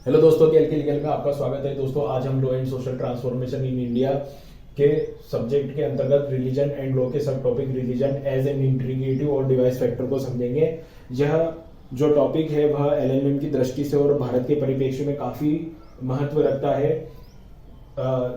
Hello दोस्तों, के L में आपका स्वागत है। दोस्तों, आज हम law and social transformation in India के सब्जेक्ट के अंतर्गत रिलीजन एंड लॉ के sub topic religion as an integrative और डिवाइस फैक्टर को समझेंगे। यह जो टॉपिक है वह एलएलएम की दृष्टि से और भारत के परिप्रेक्ष्य में काफी महत्व रखता है,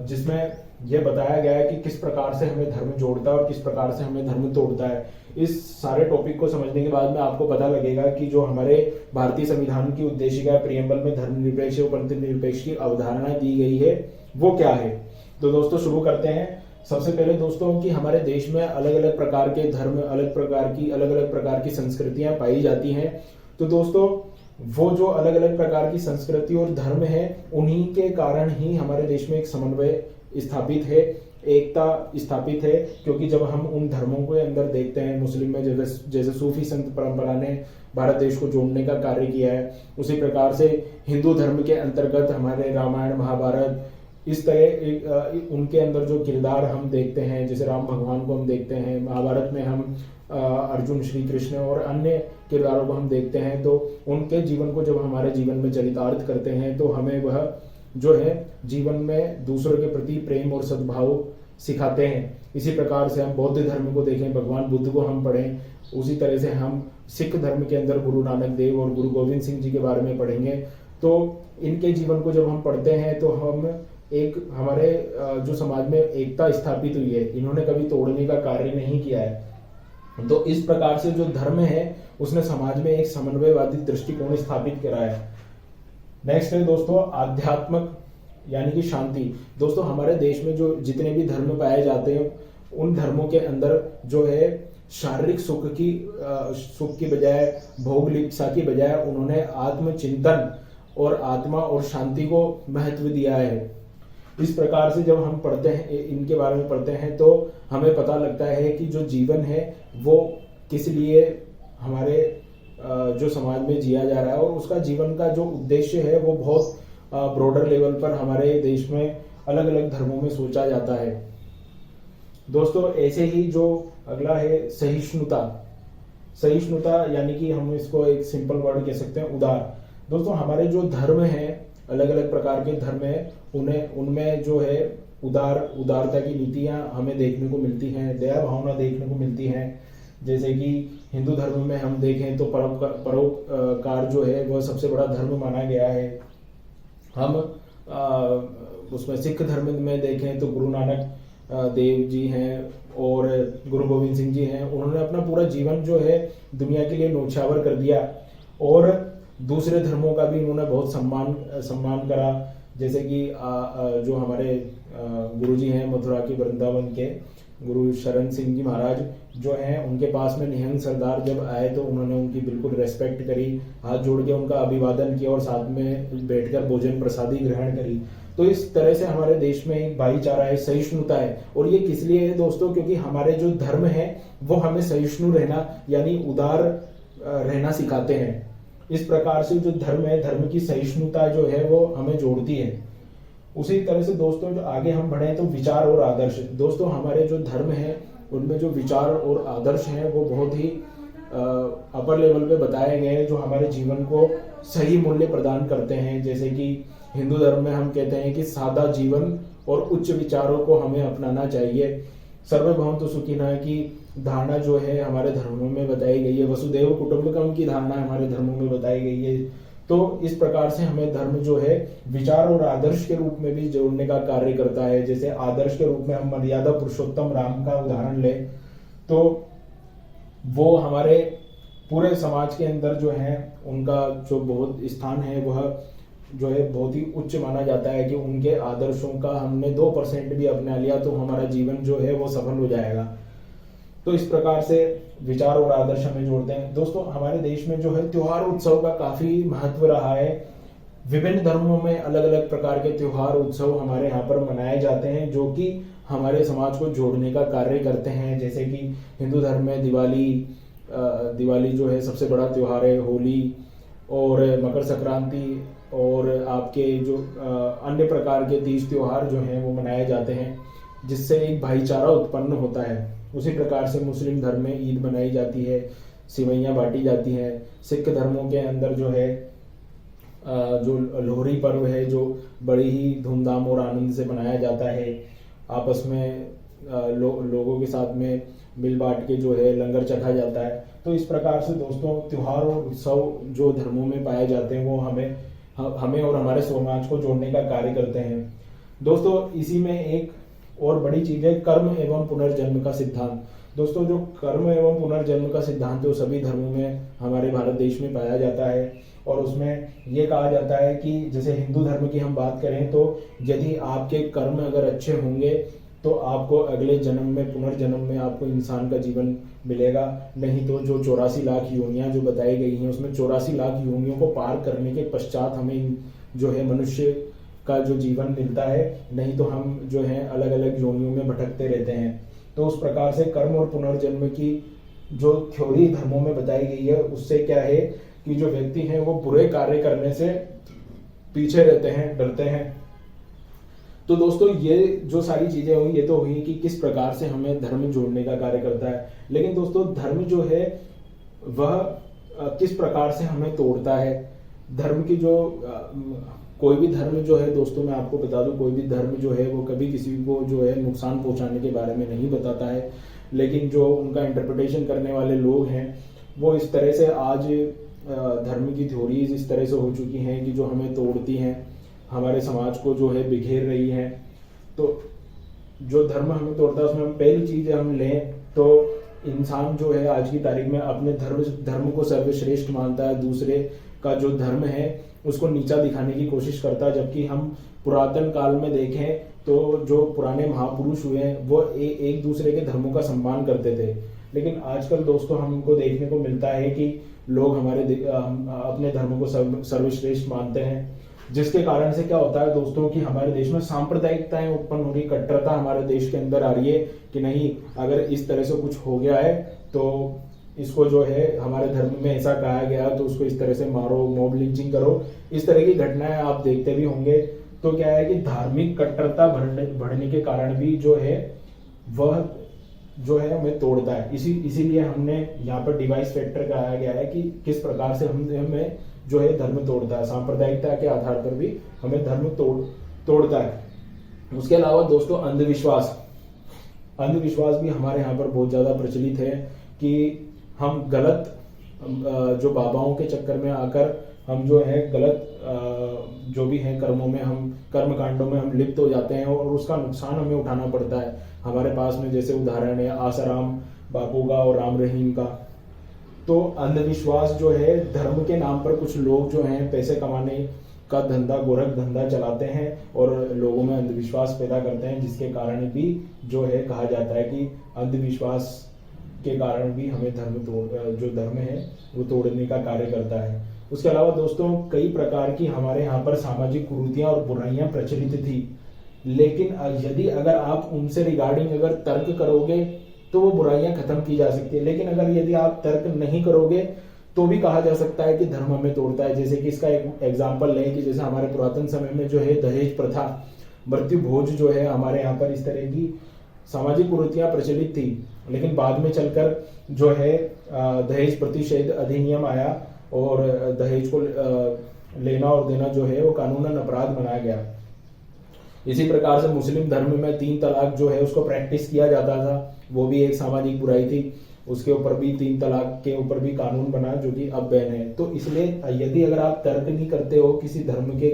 जिसमें यह बताया गया है कि किस प्रकार से हमें धर्म जोड़ता है और किस प्रकार से हमें धर्म तोड़ता है। इस सारे टॉपिक को समझने के बाद में आपको पता लगेगा कि जो हमारे भारतीय संविधान की उद्देशिका प्रियम्बल में धर्मनिरपेक्ष और पंथनिरपेक्ष की अवधारणा दी गई है वो क्या है। तो दोस्तों शुरू करते हैं। सबसे पहले दोस्तों कि हमारे देश में अलग अलग प्रकार के धर्म, अलग अलग प्रकार की संस्कृतियां पाई जाती हैं। तो दोस्तों वो जो अलग अलग प्रकार की संस्कृति और धर्म है, उन्हीं के कारण ही हमारे देश में एक समन्वय स्थापित है, एकता स्थापित है। क्योंकि जब हम उन धर्मों के अंदर देखते हैं, मुस्लिम में जैसे सूफी संत परंपरा ने भारत देश को जोड़ने का कार्य किया है, उसी प्रकार से हिंदू धर्म के अंतर्गत हमारे रामायण महाभारत इस तरह उनके अंदर जो किरदार हम देखते हैं, जैसे राम भगवान को हम देखते हैं, महाभारत में हम अर्जुन, श्री कृष्ण और अन्य किरदारों को हम देखते हैं। तो उनके जीवन को जब हमारे जीवन में चरितार्थ करते हैं तो हमें वह जो है जीवन में दूसरों के प्रति प्रेम और सद्भाव सिखाते हैं। इसी प्रकार से हम बौद्ध धर्म को देखें, भगवान बुद्ध को हम पढ़ें, उसी तरह से हम सिख धर्म के अंदर गुरु नानक देव और गुरु गोविंद सिंह जी के बारे में पढ़ेंगे। तो इनके जीवन को जब हम पढ़ते हैं तो हम एक हमारे जो समाज में एकता स्थापित हुई है, इन्होंने कभी तोड़ने का कार्य नहीं किया है। तो इस प्रकार से जो धर्म है उसने समाज में एक समन्वयवादी दृष्टिकोण स्थापित करा है। नेक्स्ट है दोस्तों आध्यात्मक यानी कि शांति। दोस्तों हमारे देश में जो जितने भी धर्म पाए जाते हैं, उन धर्मों के अंदर जो है शारीरिक सुख की बजाय, भोग लिप्सा की बजाय उन्होंने आत्मचिंतन और आत्मा और शांति को महत्व दिया है। इस प्रकार से जब हम पढ़ते हैं, इनके बारे में पढ़ते हैं, तो हमें पता लगता है कि जो जीवन है वो किस लिए हमारे जो समाज में जिया जा रहा है और उसका जीवन का जो उद्देश्य है वो बहुत ब्रॉडर लेवल पर हमारे देश में अलग अलग धर्मों में सोचा जाता है। दोस्तों ऐसे ही जो अगला है सहिष्णुता। सहिष्णुता यानी कि हम इसको एक सिंपल वर्ड कह सकते हैं उदार। दोस्तों हमारे जो धर्म है, अलग अलग प्रकार के धर्म है, उनमें जो है उदारता की नीतियां हमें देखने को मिलती हैं, दया भावना देखने को मिलती हैं। जैसे कि हिंदू धर्म में हम देखें तो परोपकार जो है वह सबसे बड़ा धर्म माना गया है। हम उसमें सिख धर्म में देखें तो गुरु नानक देव जी हैं और गुरु गोविंद सिंह जी हैं। उन्होंने अपना पूरा जीवन जो है दुनिया के लिए न्योछावर कर दिया और दूसरे धर्मों का भी उन्होंने बहुत सम्मान करा। जैसे कि जो हमारे गुरु जी हैं मथुरा के वृंदावन के गुरु शरण सिंह जी महाराज जो हैं, उनके पास में निहंग सरदार जब आए तो उन्होंने उनकी बिल्कुल रेस्पेक्ट करी, हाथ जोड़ के उनका अभिवादन किया और साथ में बैठकर भोजन प्रसादी ग्रहण करी। तो इस तरह से हमारे देश में एक भाईचारा है, सहिष्णुता है। और ये किस लिए है दोस्तों? क्योंकि हमारे जो धर्म है वो हमें सहिष्णु रहना यानी उदार रहना सिखाते हैं। इस प्रकार से जो धर्म है, धर्म की सहिष्णुता जो है वो हमें जोड़ती है। उसी तरह से दोस्तों जो आगे हम बढ़े तो विचार और आदर्श। दोस्तों हमारे जो धर्म है उनमें जो विचार और आदर्श हैं वो बहुत ही अपर लेवल पे बताए गए हैं, जो हमारे जीवन को सही मूल्य प्रदान करते हैं। जैसे कि हिंदू धर्म में हम कहते हैं कि सादा जीवन और उच्च विचारों को हमें अपनाना चाहिए। सर्वभौम सुखिनः की धारणा जो है हमारे धर्मों में बताई गई है, वसुदैव कुटुंबकम की धारणा हमारे धर्मों में बताई गई है। तो इस प्रकार से हमें धर्म जो है विचार और आदर्श के रूप में भी जोड़ने का कार्य करता है। जैसे आदर्श के रूप में हम मर्यादा पुरुषोत्तम राम का उदाहरण लें तो वो हमारे पूरे समाज के अंदर जो है उनका जो बहुत स्थान है वह जो है बहुत ही उच्च माना जाता है कि उनके आदर्शों का हमने 2% भी अपना लिया तो हमारा जीवन जो है वो सफल हो जाएगा। तो इस प्रकार से विचार और आदर्श हमें जोड़ते हैं। दोस्तों हमारे देश में जो है त्योहार उत्सव का काफी महत्व रहा है। विभिन्न धर्मों में अलग अलग प्रकार के त्योहार उत्सव हमारे यहाँ पर मनाए जाते हैं, जो कि हमारे समाज को जोड़ने का कार्य करते हैं। जैसे कि हिंदू धर्म में दिवाली जो है सबसे बड़ा त्योहार है, होली और मकर संक्रांति और आपके जो अन्य प्रकार के तीज त्योहार जो हैं वो मनाए जाते हैं, जिससे एक भाईचारा उत्पन्न होता है। उसी प्रकार से मुस्लिम धर्म में ईद मनाई जाती है, सिवैयाँ बांटी जाती हैं। सिख धर्मों के अंदर जो है जो लोहड़ी पर्व है जो बड़ी ही धूमधाम और आनंद से मनाया जाता है। आपस में लोगों के साथ में मिल बांट के जो है लंगर चखा जाता है। तो इस प्रकार से दोस्तों त्योहार और उत्सव जो धर्मों में पाए जाते हैं वो हमें और हमारे समाज को जोड़ने का कार्य करते हैं। दोस्तों इसी में एक और बड़ी चीज है कर्म एवं पुनर्जन्म का सिद्धांत। दोस्तों जो कर्म एवं पुनर्जन्म का सिद्धांत है वो सभी धर्मों में हमारे भारत देश में पाया जाता है। और उसमें ये कहा जाता है कि जैसे हिंदू धर्म की हम बात करें तो यदि आपके कर्म अगर अच्छे होंगे तो आपको अगले जन्म में पुनर्जन्म में आपको इंसान का जीवन मिलेगा। नहीं तो जो 84 लाख योनियां जो बताई गई हैं उसमें 84 लाख योनियों को पार करने के पश्चात हमें जो है मनुष्य का जो जीवन मिलता है, नहीं तो हम जो है अलग अलग योनियों में भटकते रहते हैं। तो उस प्रकार से कर्म और पुनर्जन्म की जो थ्योरी धर्मों में बताई गई है उससे क्या है कि जो व्यक्ति हैं वो बुरे कार्य करने से पीछे रहते हैं, डरते हैं। तो दोस्तों ये जो सारी चीजें हुई ये तो हुई कि किस प्रकार से हमें धर्म जोड़ने का कार्य करता है। लेकिन दोस्तों धर्म जो है वह किस प्रकार से हमें तोड़ता है। धर्म की जो कोई भी धर्म जो है दोस्तों मैं आपको बता दूं, कोई भी धर्म जो है वो कभी किसी को जो है नुकसान पहुंचाने के बारे में नहीं बताता है। लेकिन जो उनका इंटरप्रिटेशन करने वाले लोग हैं वो इस तरह से आज धर्म की थ्योरीज इस तरह से हो चुकी हैं कि जो हमें तोड़ती हैं, हमारे समाज को जो है बिखेर रही हैं। तो जो धर्म हमें तोड़ता है उसमें हम पहली चीज हम लें तो इंसान जो है आज की तारीख में अपने धर्म को सर्वश्रेष्ठ मानता है, दूसरे का जो धर्म है उसको नीचा दिखाने की कोशिश करता है। जबकि हम पुरातन काल में देखें तो जो पुराने महापुरुष हुए हैं वो एक दूसरे के धर्मों का सम्मान करते थे। लेकिन आजकल दोस्तों हमको देखने को मिलता है कि लोग अपने धर्म को सर्वश्रेष्ठ मानते हैं, जिसके कारण से क्या होता है दोस्तों कि हमारे देश में सांप्रदायिकताएं उत्पन्न हो रही, कट्टरता हमारे देश के अंदर आ रही है कि नहीं अगर इस तरह से कुछ हो गया है तो इसको जो है हमारे धर्म में ऐसा कहा गया तो उसको इस तरह से मारो, मॉब लिंचिंग करो। इस तरह की घटनाएं आप देखते भी होंगे। तो क्या है कि धार्मिक कट्टरता बढ़ने के कारण भी जो है वह जो है हमें तोड़ता है। इसीलिए हमने यहाँ पर डिवाइस फैक्टर कहा गया है कि किस प्रकार से हमें जो है धर्म तोड़ता है, सांप्रदायिकता के आधार पर भी हमें धर्म तोड़ता है। उसके अलावा दोस्तों अंधविश्वास भी हमारे यहाँ पर बहुत ज्यादा प्रचलित है कि हम गलत जो बाबाओं के चक्कर में आकर हम जो है गलत जो भी है कर्मों में हम कर्म कांडों में हम लिप्त हो जाते हैं और उसका नुकसान हमें उठाना पड़ता है। हमारे पास में जैसे उदाहरण है आसाराम बापू का और राम रहीम का। तो अंधविश्वास जो है धर्म के नाम पर कुछ लोग जो हैं पैसे कमाने का धंधा, गोरख धंधा चलाते हैं और लोगों में अंधविश्वास पैदा करते हैं, जिसके कारण भी जो है कहा जाता है कि अंधविश्वास के कारण भी हमें जो धर्म है वो तोड़ने का कार्य करता है। उसके अलावा दोस्तों कई प्रकार की हमारे यहाँ पर सामाजिक कुरीतियां और बुराइयां प्रचलित थी, लेकिन यदि अगर आप उनसे रिगार्डिंग अगर तर्क करोगे तो वो बुराइयां खत्म की जा सकती है। लेकिन अगर यदि आप तर्क नहीं करोगे तो भी कहा जा सकता है कि धर्म हमें तोड़ता है। जैसे कि इसका एक एग्जाम्पल लें कि जैसे हमारे पुरातन समय में जो है दहेज प्रथा, मृत्यु भोज जो है हमारे यहाँ पर इस तरह की सामाजिक कुरीतियां प्रचलित थी। लेकिन बाद में चलकर जो है दहेज प्रतिषेध अधिनियम आया और दहेज को लेना और देना जो है वो कानूनन अपराध बनाया गया। इसी प्रकार से मुस्लिम धर्म में 3 तलाक जो है उसको प्रैक्टिस किया जाता था, वो भी एक सामाजिक बुराई थी। उसके ऊपर भी 3 तलाक के ऊपर भी कानून बना जो कि अब बैन है। तो इसलिए यदि अगर आप तर्क नहीं करते हो किसी धर्म के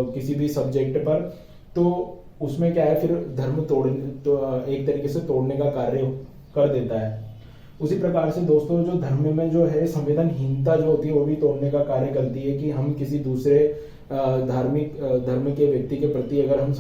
किसी भी सब्जेक्ट पर तो उसमें क्या है फिर धर्म एक तरीके से तोड़ने का कार्य कर देता है। उसी प्रकार से दोस्तों जो धर्म में जो है संवेदनहीनता जो होती है वो भी तोड़ने का कार्य करती है कि हम किसी दूसरे धार्मिक धर्म के व्यक्ति के प्रति अगर हम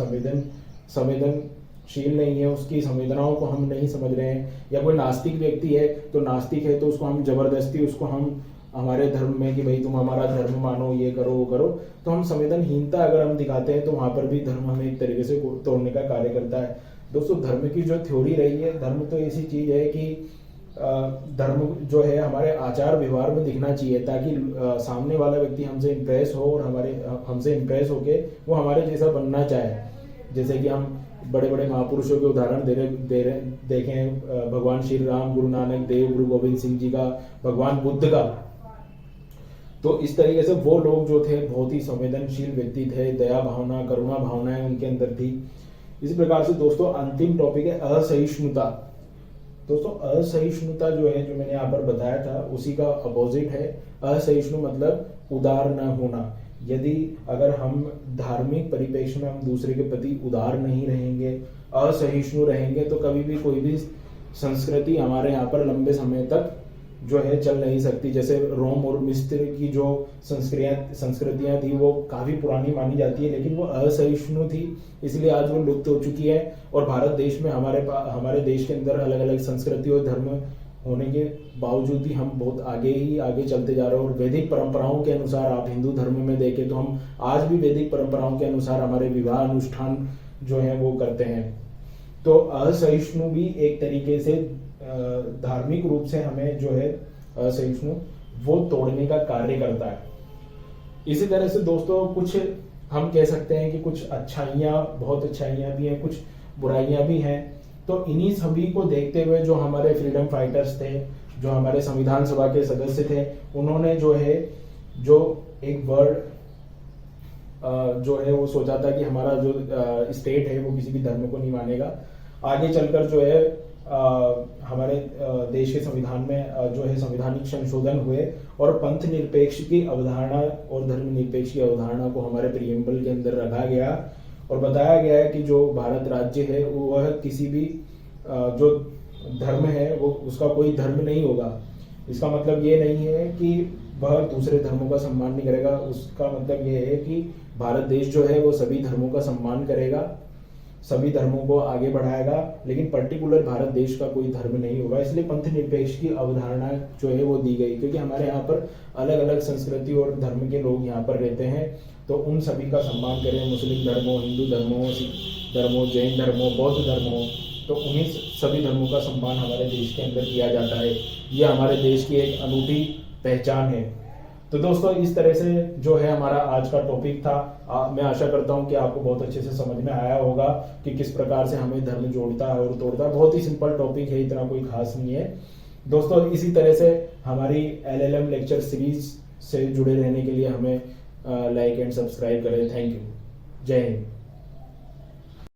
संवेदनशील नहीं है, उसकी संवेदनाओं को हम नहीं समझ रहे हैं, या कोई नास्तिक व्यक्ति है तो नास्तिक है तो उसको हम जबरदस्ती उसको हम हमारे धर्म में कि भाई तुम हमारा धर्म मानो, ये करो वो करो, तो हम संवेदनहीनता अगर हम दिखाते हैं तो वहां पर भी धर्म हमें एक तरीके से तोड़ने का कार्य करता है। दोस्तों धर्म की जो थ्योरी रही है, धर्म तो ऐसी चीज है कि धर्म जो है हमारे आचार व्यवहार में दिखना चाहिए ताकि सामने वाला व्यक्ति हमसे इम्प्रेस हो और हमसे इम्प्रेस होके वो हमारे जैसा बनना चाहे। जैसे कि हम बड़े बड़े महापुरुषों के उदाहरण देखें, भगवान श्री राम, गुरु नानक देव, गुरु गोविंद सिंह जी का, भगवान बुद्ध का। तो इस तरीके से वो लोग जो थे बहुत ही संवेदनशील व्यक्ति थे, दया भावना करुणा भावनाएं उनके अंदर थी। इसी प्रकार से दोस्तों अंतिम टॉपिक है असहिष्णुता। दोस्तों असहिष्णुता जो है, जो मैंने यहाँ पर बताया था, उसी का अपोजिट है असहिष्णु, मतलब उदार न होना। यदि अगर हम धार्मिक परिप्रेक्ष्य में हम दूसरे के प्रति उदार नहीं रहेंगे, असहिष्णु रहेंगे, तो कभी भी कोई भी संस्कृति हमारे यहाँ पर लंबे समय तक जो है चल नहीं सकती। जैसे रोम और मिस्र की जो संस्कृतियां थी वो काफी पुरानी मानी जाती है, लेकिन वो असहिष्णु थी, इसलिए आज वो लुप्त हो चुकी है। और भारत देश में हमारे देश के अंदर अलग अलग संस्कृति और धर्म होने के बावजूद भी हम बहुत आगे चलते जा रहे हैं। और वैदिक परंपराओं के अनुसार आप हिंदू धर्म में देखें तो हम आज भी वैदिक परंपराओं के अनुसार हमारे विवाह अनुष्ठान जो है वो करते हैं। तो असहिष्णु भी एक तरीके से धार्मिक रूप से हमें जो है असहिष्णु वो तोड़ने का कार्य करता है। इसी तरह से दोस्तों कुछ हम कह सकते हैं कि कुछ अच्छाइयाँ, बहुत अच्छाइयाँ भी हैं, कुछ बुराइयाँ भी हैं। तो इन्हीं सभी को देखते हुए जो हमारे फ्रीडम फाइटर्स थे, जो हमारे संविधान सभा के सदस्य थे, उन्होंने जो है जो एक वर्ड जो है वो सोचा था कि हमारा जो स्टेट है वो किसी भी धर्म को नहीं मानेगा। आगे चलकर जो है हमारे देश के संविधान में जो है संवैधानिक संशोधन हुए और पंथ निरपेक्ष की अवधारणा और धर्म निरपेक्ष की अवधारणा को हमारे प्रियम्बल के अंदर रखा गया और बताया गया है कि जो भारत राज्य है वह किसी भी जो धर्म है वो उसका कोई धर्म नहीं होगा। इसका मतलब ये नहीं है कि वह दूसरे धर्मों का सम्मान नहीं करेगा, उसका मतलब ये है कि भारत देश जो है वो सभी धर्मों का सम्मान करेगा, सभी धर्मों को आगे बढ़ाएगा, लेकिन पर्टिकुलर भारत देश का कोई धर्म नहीं होगा। इसलिए पंथ निरपेक्ष की अवधारणा जो है वो दी गई, क्योंकि हमारे यहाँ पर अलग अलग संस्कृति और धर्म के लोग यहाँ पर रहते हैं, तो उन सभी का सम्मान करें। मुस्लिम धर्म हो, हिंदू धर्म हो, सिख धर्म हो, जैन धर्म हो, बौद्ध धर्म हो, तो उन्हीं सभी धर्मों का सम्मान हमारे देश के अंदर किया जाता है। ये हमारे देश की एक अनूठी पहचान है। तो दोस्तों इस तरह से जो है हमारा आज का टॉपिक था। मैं आशा करता हूं कि आपको बहुत अच्छे से समझ में आया होगा कि किस प्रकार से हमें धर्म जोड़ता है और तोड़ता है। बहुत ही सिंपल टॉपिक है, इतना कोई खास नहीं है। दोस्तों इसी तरह से हमारी LLM लेक्चर सीरीज से जुड़े रहने के लिए हमें लाइक एंड सब्सक्राइब करें। Thank you. जय हिंद।